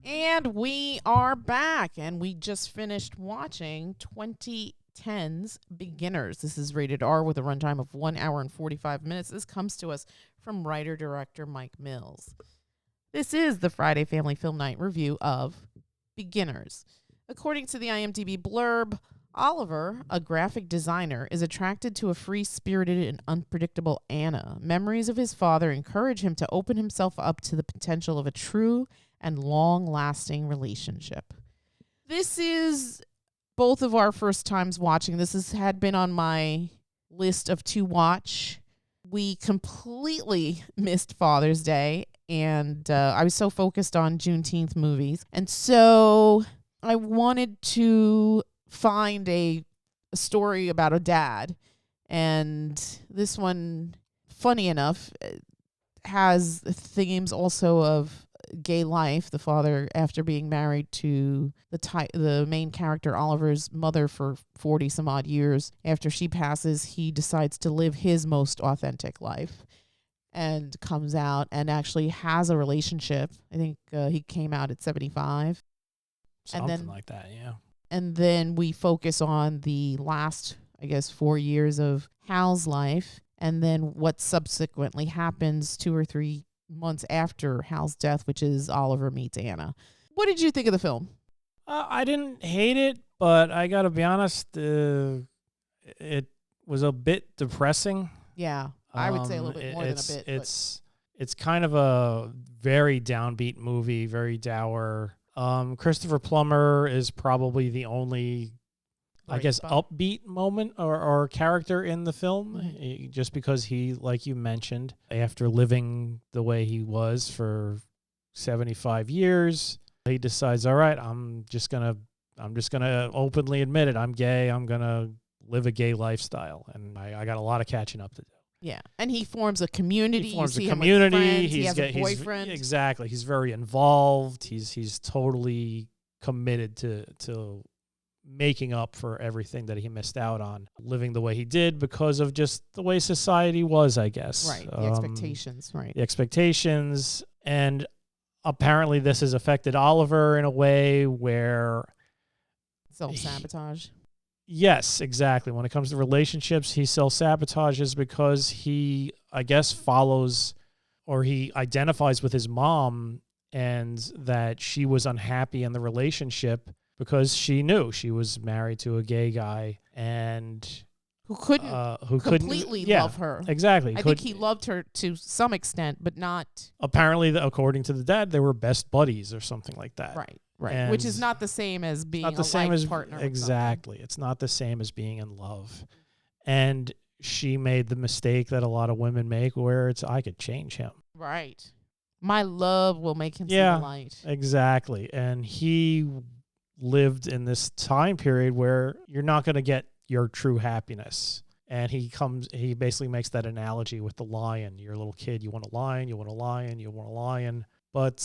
And we are back, and we just finished watching 2010's Beginners. This is rated R with a runtime of 1 hour and 45 minutes. This comes to us from writer-director Mike Mills. This is the Friday Family Film Night review of Beginners. According to the IMDb blurb, Oliver, a graphic designer, is attracted to a free-spirited and unpredictable Anna. Memories of his father encourage him to open himself up to the potential of a true and long-lasting relationship. This is both of our first times watching. This had been on my list of to watch. We completely missed Father's Day, and I was so focused on Juneteenth movies. And so I wanted to find a story about a dad. And this one, funny enough, has themes also of gay life. The father, after being married to the main character Oliver's mother for 40 some odd years, after she passes, he decides to live his most authentic life and comes out and actually has a relationship. I think he came out at 75. Something like that, yeah. And then we focus on the last, I guess, 4 years of Hal's life, and then what subsequently happens 2 or 3 months after Hal's death, which is Oliver meets Anna. What did you think of the film? I didn't hate it, but I got to be honest, it was a bit depressing. Yeah, I would say a little bit more than a bit. It's kind of a very downbeat movie, very dour. Christopher Plummer is probably the only, I guess, upbeat moment or character in the film, just because he, like you mentioned, after living the way he was for 75 years, he decides, all right, I'm just gonna openly admit it. I'm gay. I'm gonna live a gay lifestyle, and I got a lot of catching up to do. Yeah, and he forms a community. He forms a community. He has a boyfriend. Exactly. He's very involved. He's totally committed to making up for everything that he missed out on, living the way he did because of just the way society was, I guess. Right, the expectations, right. The expectations, and apparently this has affected Oliver in a way where... Self-sabotage. Yes, exactly. When it comes to relationships, he self-sabotages because he, I guess, follows or he identifies with his mom and that she was unhappy in the relationship because she knew she was married to a gay guy and who couldn't completely love her. Exactly. I think he loved her to some extent, but not... Apparently, according to the dad, they were best buddies or something like that. Right. And which is not the same as being a life partner. Exactly. It's not the same as being in love. And she made the mistake that a lot of women make where it's, I could change him. Right. My love will make him see the light. Exactly. And he lived in this time period where you're not going to get your true happiness. And he basically makes that analogy with the lion. You're a little kid, you want a lion, you want a lion, you want a lion. But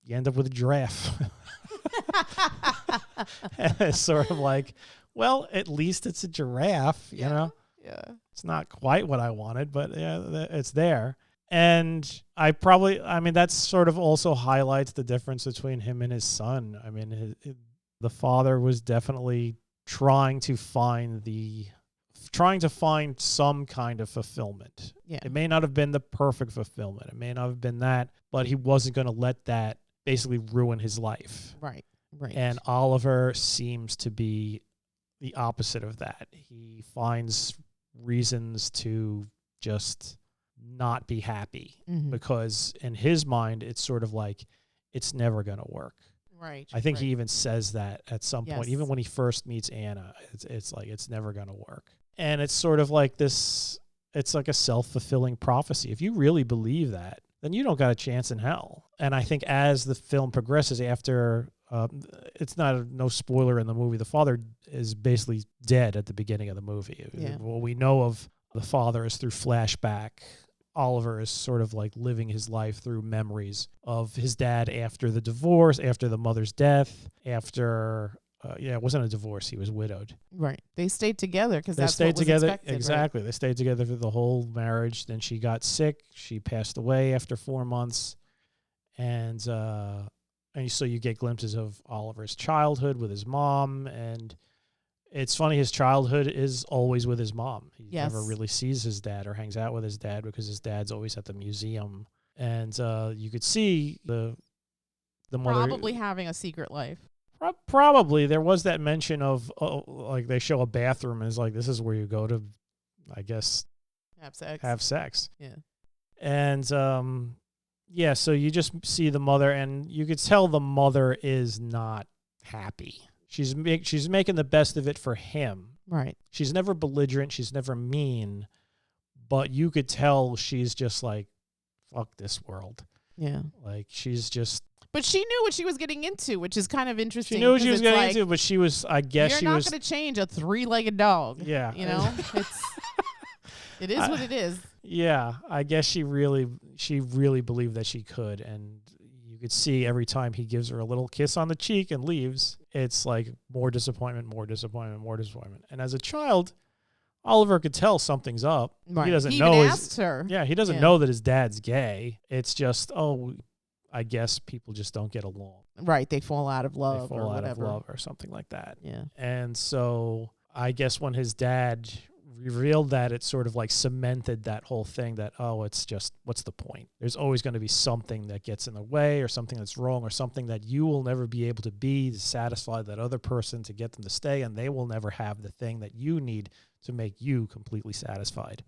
you end up with a giraffe. And it's sort of like, well, at least it's a giraffe, you know? Yeah. It's not quite what I wanted, but yeah, it's there. And that sort of also highlights the difference between him and his son. I mean, the father was definitely trying to find some kind of fulfillment. Yeah. It may not have been the perfect fulfillment. It may not have been that, but he wasn't going to let that basically ruin his life. Right. And Oliver seems to be the opposite of that. He finds reasons to just not be happy because in his mind, it's sort of like, it's never going to work. Right. I think he even says that at some point, even when he first meets Anna, it's like, it's never going to work. And it's sort of like this, it's like a self-fulfilling prophecy. If you really believe that, then you don't got a chance in hell. And I think as the film progresses after, it's no spoiler in the movie, the father is basically dead at the beginning of the movie. Yeah. What we know of the father is through flashback. Oliver is sort of like living his life through memories of his dad after the divorce, after the mother's death, after... it wasn't a divorce. He was widowed. Right. They stayed together because that's what was expected. Exactly. Right? They stayed together through the whole marriage. Then she got sick. She passed away after 4 months. And And so you get glimpses of Oliver's childhood with his mom. And it's funny, his childhood is always with his mom. He Yes. never really sees his dad or hangs out with his dad because his dad's always at the museum. And you could see the mother Probably having a secret life. Probably. There was that mention of like they show a bathroom and it's like, this is where you go to, I guess, have sex. Yeah. And yeah, so you just see the mother, and you could tell the mother is not happy. She's making the best of it for him. Right. She's never belligerent. She's never mean, but you could tell she's just like, fuck this world. Yeah. Like she's just. But she knew what she was getting into, which is kind of interesting. She knew what she was getting into, but she was, I guess she was. You're not going to change a 3-legged dog. Yeah. You know, it is what it is. Yeah, I guess she really believed that she could, and you could see every time he gives her a little kiss on the cheek and leaves, it's like more disappointment, more disappointment, more disappointment. And as a child, Oliver could tell something's up. Right. He doesn't he know. Even asks her. Yeah, he doesn't know that his dad's gay. It's just, I guess people just don't get along. Right, they fall out of love. They fall out of love or something like that. Yeah. And so I guess when his dad revealed that, it sort of like cemented that whole thing that, it's just, what's the point? There's always going to be something that gets in the way or something that's wrong or something that you will never be able to be to satisfy that other person to get them to stay, and they will never have the thing that you need to make you completely satisfied.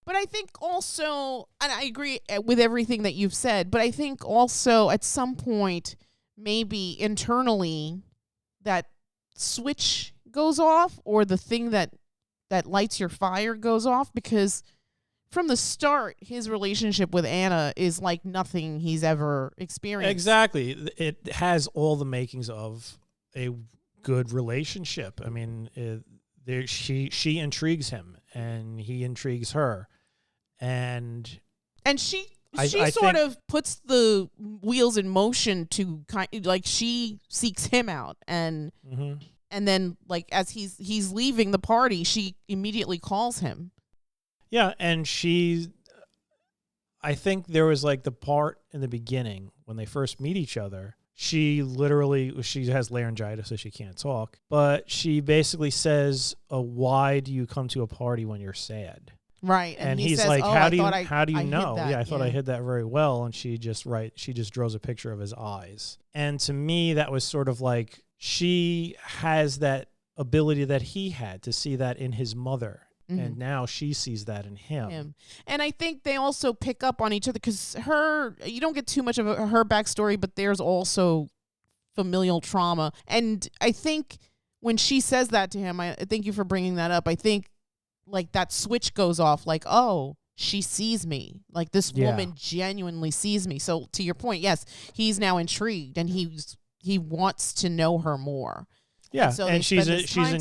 But I think also, and I agree with everything that you've said, but I think also at some point, maybe internally, that switch goes off, or the thing that lights your fire goes off, because from the start, his relationship with Anna is like nothing he's ever experienced. Exactly. It has all the makings of a good relationship. I mean, she intrigues him, and he intrigues her. And she sort of puts the wheels in motion to like she seeks him out, and and then like as he's leaving the party, she immediately calls him. Yeah, and I think there was like the part in the beginning when they first meet each other. She has laryngitis, so she can't talk, but she basically says, "Why do you come to a party when you're sad?" Right, and he he's says, like, "How do you I know?" That. Yeah, I thought I hid that very well. And she just draws a picture of his eyes. And to me, that was sort of like she has that ability that he had to see that in his mother, and now she sees that in him. And I think they also pick up on each other, because you don't get too much of her backstory, but there's also familial trauma. And I think when she says that to him, I thank you for bringing that up. I think like that switch goes off, like, oh, she sees me. Like this woman genuinely sees me. So to your point, yes, he's now intrigued, and he wants to know her more. Yeah, and she's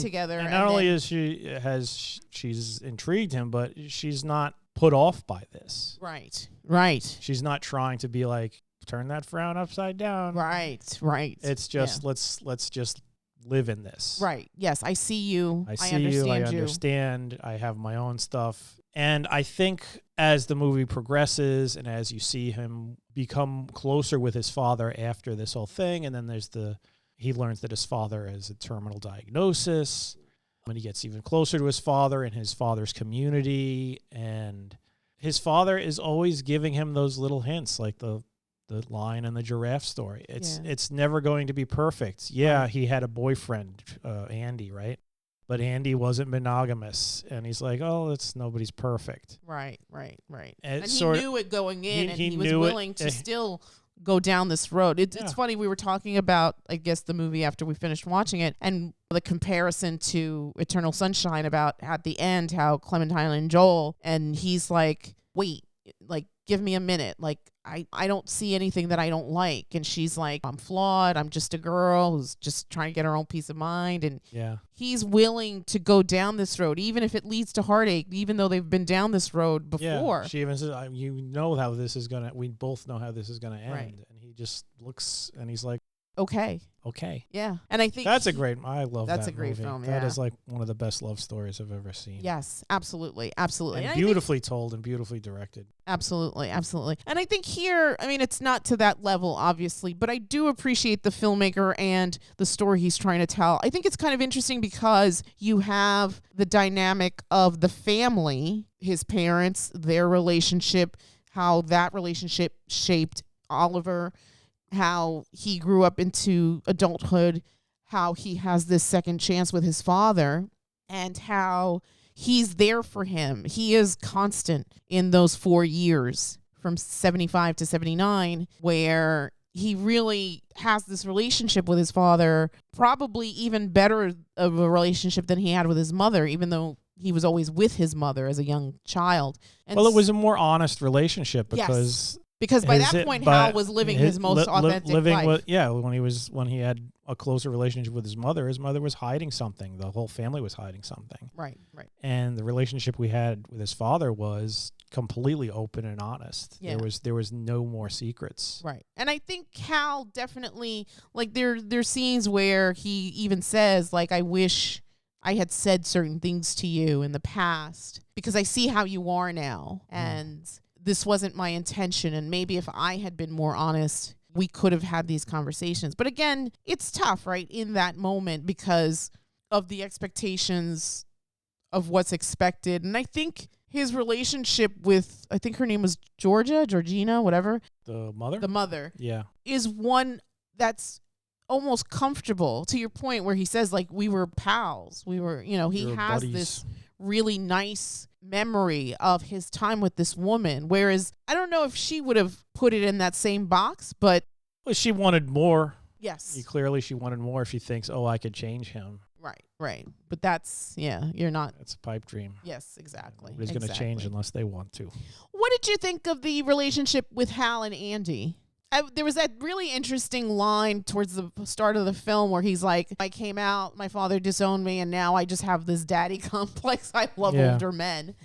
together. And not only is she's intrigued him, but she's not put off by this. Right. She's not trying to be like, turn that frown upside down. Right. It's just let's just live in this. Right. Yes, I see you. I understand. I have my own stuff. And I think as the movie progresses and as you see him become closer with his father after this whole thing, and then he learns that his father has a terminal diagnosis, and he gets even closer to his father and his father's community, and his father is always giving him those little hints, like the lion and the giraffe story. It's never going to be perfect. Yeah, he had a boyfriend, Andy, right? But Andy wasn't monogamous, and he's like, nobody's perfect. Right. And he knew it going in, and he was willing to still go down this road. It's funny, we were talking about, I guess, the movie after we finished watching it, and the comparison to Eternal Sunshine, about at the end how Clementine and Joel, and he's like, wait, like, give me a minute. Like, I don't see anything that I don't like. And she's like, I'm flawed. I'm just a girl who's just trying to get her own peace of mind. And he's willing to go down this road, even if it leads to heartache, even though they've been down this road before. Yeah, she even says, we both know how this is going to end. Right. And he just looks and he's like, okay. Okay. Yeah. And I think That's a great, I love that that's a great movie. film, That yeah. is like one of the best love stories I've ever seen. Yes, absolutely. Absolutely. And I think beautifully told and beautifully directed. absolutely, absolutely. And I think here, I mean, it's not to that level, obviously, but I do appreciate the filmmaker and the story he's trying to tell. I think it's kind of interesting because you have the dynamic of the family, his parents, their relationship, how that relationship shaped Oliver, how he grew up into adulthood, how he has this second chance with his father, and how he's there for him. He is constant in those 4 years from 75 to 79, where he really has this relationship with his father, probably even better of a relationship than he had with his mother, even though he was always with his mother as a young child. And Well, it was a more honest relationship because because by that point, Hal was living his most authentic life. When he had a closer relationship with his mother was hiding something. The whole family was hiding something. Right. And the relationship we had with his father was completely open and honest. Yeah. There was no more secrets. Right. And I think Hal definitely, like, there's scenes where he even says, like, I wish I had said certain things to you in the past because I see how you are now. And this wasn't my intention. And maybe if I had been more honest, we could have had these conversations. But again, it's tough, right, in that moment because of the expectations of what's expected. And I think his relationship with, I think her name was Georgina, whatever. The mother? The mother. Yeah. Is one that's almost comfortable, to your point where he says, like, we were pals. We were, he has buddies. this really nice memory of his time with this woman. Whereas I don't know if she would have put it in that same box, but Well, she wanted more. yes. Clearly she wanted more if she thinks, I could change him. Right. But that's, you're not. That's a pipe dream. Yes, exactly. Nobody's going to change unless they want to. What did you think of the relationship with Hal and Andy? There was that really interesting line towards the start of the film where he's like, I came out, my father disowned me, and now I just have this daddy complex. I love older men.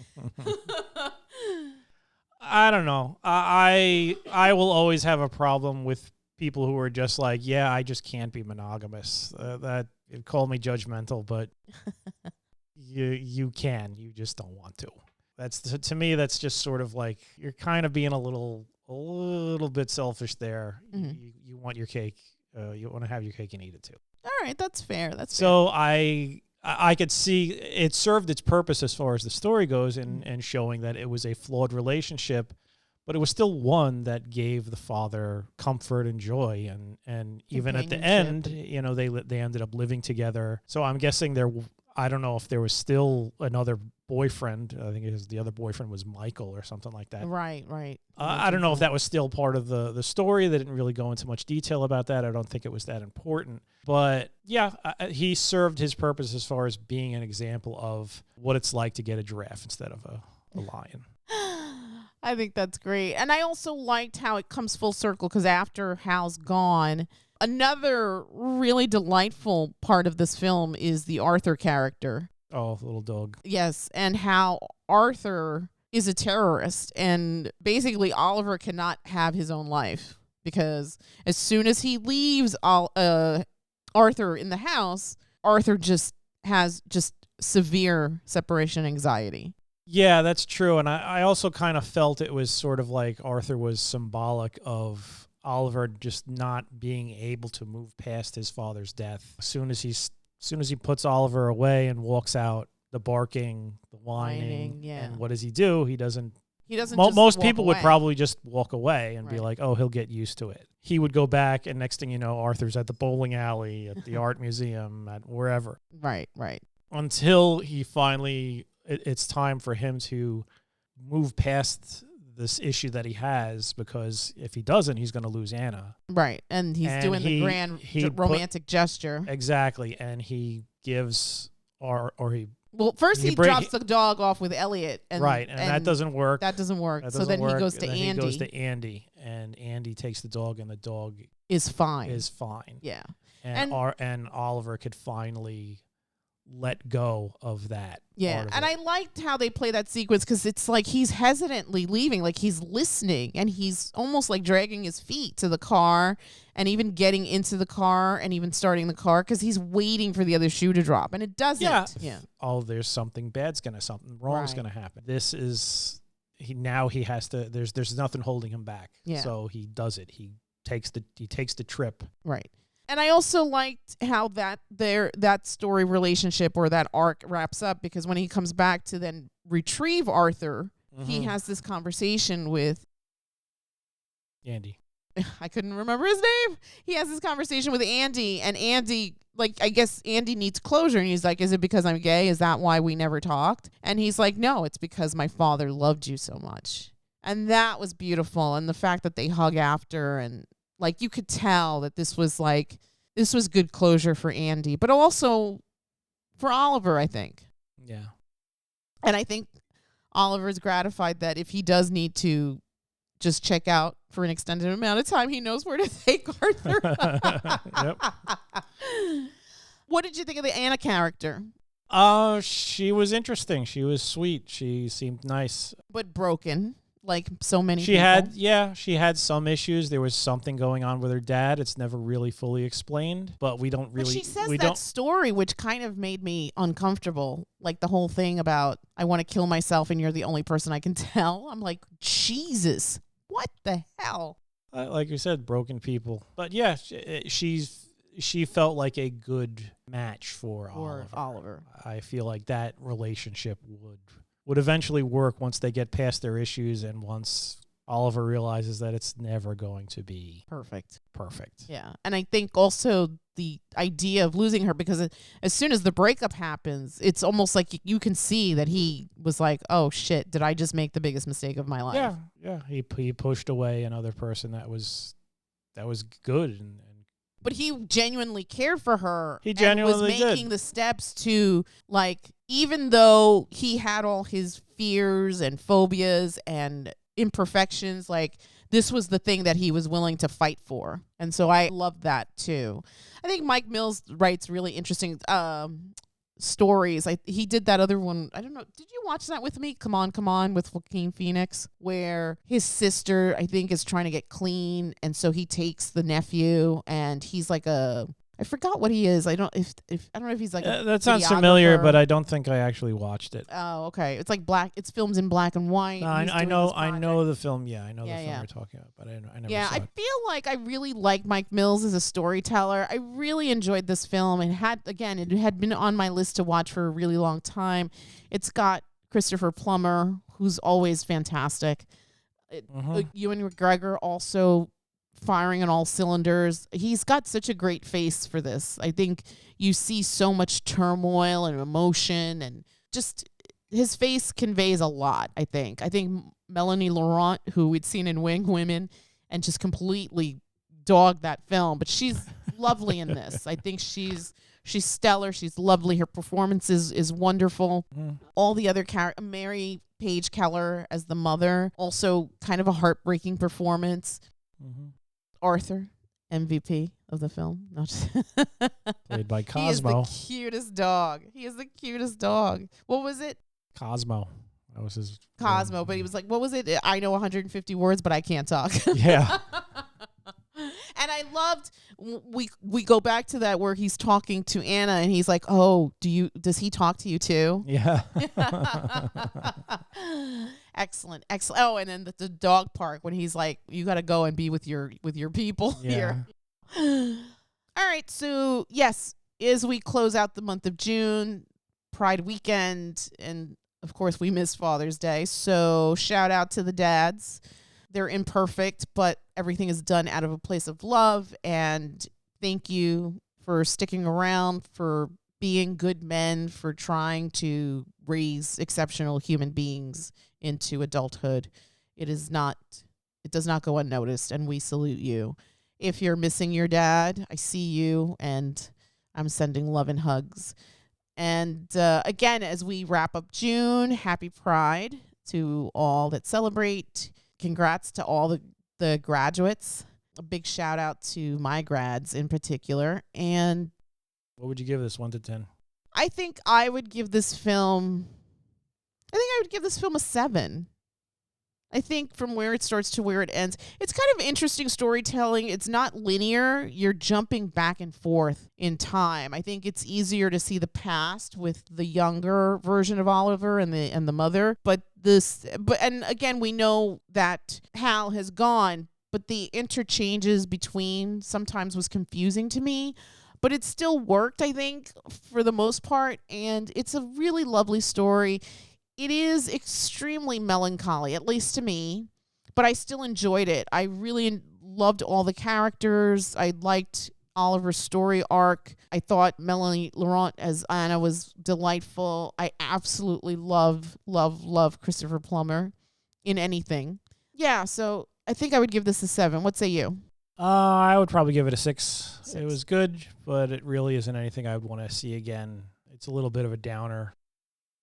I don't know. I will always have a problem with people who are just like, I just can't be monogamous. That it called me judgmental, but you can. You just don't want to. That's to me. That's just sort of like you're kind of being a little bit selfish there. Mm-hmm. You want your cake. You want to have your cake and eat it too. All right, that's fair. So I could see it served its purpose as far as the story goes and showing that it was a flawed relationship, but it was still one that gave the father comfort and joy. And even at the end, they ended up living together. So I'm guessing I don't know if there was still another boyfriend. I think the other boyfriend was Michael or something like that. Right. I don't know if that was still part of the story. They didn't really go into much detail about that. I don't think it was that important. But he served his purpose as far as being an example of what it's like to get a giraffe instead of a lion. I think that's great. And I also liked how it comes full circle because after Hal's gone, another really delightful part of this film is the Arthur character. Oh, the little dog. Yes, and how Arthur is a terrorist, and basically Oliver cannot have his own life because as soon as he leaves Arthur in the house, Arthur just has severe separation anxiety. Yeah, that's true. And I also kind of felt it was sort of like Arthur was symbolic of Oliver just not being able to move past his father's death. As soon as he puts Oliver away and walks out, the barking, the whining, and what does he do? He doesn't. Most people would probably just walk away and be like, "Oh, he'll get used to it." He would go back, and next thing you know, Arthur's at the bowling alley, at the art museum, at wherever. Right. Until he finally, it's time for him to move past this issue that he has, because if he doesn't, he's going to lose Anna. Right, and he's doing the grand romantic gesture. Exactly, and he gives, or he... Well, first he drops the dog off with Elliot. And that doesn't work. That doesn't work. So then he goes to Andy. He goes to Andy, and Andy takes the dog, and the dog is fine. Is fine. Yeah. And Oliver could finally let go of that. Yeah, and I liked how they play that sequence because it's like he's hesitantly leaving, like he's listening, and he's almost like dragging his feet to the car and even getting into the car and even starting the car because he's waiting for the other shoe to drop, and it doesn't. Yeah. Oh, there's something something wrong's going to happen. This is, he has to, there's nothing holding him back. Yeah. So he does it. He takes the trip. Right. And I also liked how that story relationship or that arc wraps up because when he comes back to then retrieve Arthur, he has this conversation with Andy. I couldn't remember his name. He has this conversation with Andy, and Andy, like, I guess Andy needs closure. And he's like, is it because I'm gay? Is that why we never talked? And he's like, no, it's because my father loved you so much. And that was beautiful. And the fact that they hug after and like you could tell that this was good closure for Andy, but also for Oliver, I think. Yeah. And I think Oliver's gratified that if he does need to just check out for an extended amount of time, he knows where to take Arthur. Yep. What did you think of the Anna character? She was interesting. She was sweet. She seemed nice. But broken. Like so many people. She had some issues. There was something going on with her dad. It's never really fully explained, but we don't really. But she says that story, which kind of made me uncomfortable. Like the whole thing about, I want to kill myself and you're the only person I can tell. I'm like, Jesus, what the hell? Like you said, broken people. But yeah, she felt like a good match for Oliver. I feel like that relationship would eventually work once they get past their issues and once Oliver realizes that it's never going to be perfect. Yeah. And I think also the idea of losing her, because as soon as the breakup happens, it's almost like you can see that he was like, oh shit, did I just make the biggest mistake of my life? Yeah. He pushed away another person that was good but he genuinely cared for her. He genuinely was making the steps to, like, even though he had all his fears and phobias and imperfections, like, this was the thing that he was willing to fight for. And so I love that, too. I think Mike Mills writes really interesting stories. He did that other one. I don't know. Did you watch that with me? Come on, with Joaquin Phoenix, where his sister, I think, is trying to get clean, and so he takes the nephew, and he's like I forgot what he is. I don't know if he's like that sounds familiar, but I don't think I actually watched it. Oh, okay. It's like it's filmed in black and white. No, I know the film. Yeah, I know the film you're talking about, but I never saw it. I feel like I really like Mike Mills as a storyteller. I really enjoyed this film, and it had been on my list to watch for a really long time. It's got Christopher Plummer, who's always fantastic. Ewan McGregor also firing on all cylinders. He's got such a great face for this. I think you see so much turmoil and emotion, and just his face conveys a lot, I think. Mélanie Laurent, who we'd seen in Wing Women, and just completely dogged that film, but she's lovely in this. I think she's stellar. She's lovely. Her performance is wonderful. All the other characters, Mary Page Keller as the mother, also kind of a heartbreaking performance. Arthur, MVP of the film. Played by Cosmo. He is the cutest dog. What was it? Cosmo. That was his Cosmo, but he was like, what was it? I know 150 words, but I can't talk. Yeah. And I loved, we go back to that where he's talking to Anna and he's like, oh, does he talk to you too? Yeah. Excellent. Oh, and then the dog park when he's like, you got to go and be with your people here. All right. So yes, as we close out the month of June, Pride weekend, and of course we miss Father's Day. So shout out to the dads. They're imperfect, but everything is done out of a place of love. And thank you for sticking around, for being good men, for trying to raise exceptional human beings into adulthood. It does not go unnoticed, and we salute you. If you're missing your dad, I see you, and I'm sending love and hugs. And again, as we wrap up June, happy Pride to all that celebrate. Congrats to all the graduates. A big shout out to my grads in particular. And what would you give this 1 to 10? I think I would give this film a 7. I think from where it starts to where it ends, it's kind of interesting storytelling. It's not linear. You're jumping back and forth in time. I think it's easier to see the past with the younger version of Oliver and the mother. But again, we know that Hal has gone, but the interchanges between sometimes was confusing to me. But it still worked, I think, for the most part. And it's a really lovely story. It is extremely melancholy, at least to me, but I still enjoyed it. I really loved all the characters. I liked Oliver's story arc. I thought Mélanie Laurent as Anna was delightful. I absolutely love Christopher Plummer in anything. Yeah, so I think I would give this a 7. What say you? I would probably give it a 6. It was good, but it really isn't anything I would want to see again. It's a little bit of a downer.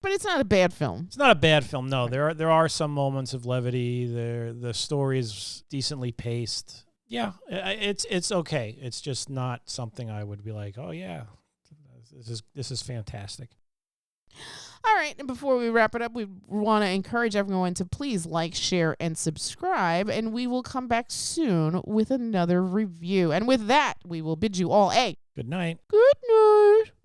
But it's not a bad film. It's not a bad film, no. There are some moments of levity. The story is decently paced. Yeah, it's okay. It's just not something I would be like, oh yeah, this is fantastic. All right, and before we wrap it up, we want to encourage everyone to please like, share, and subscribe, and we will come back soon with another review. And with that, we will bid you all a good night. Good night.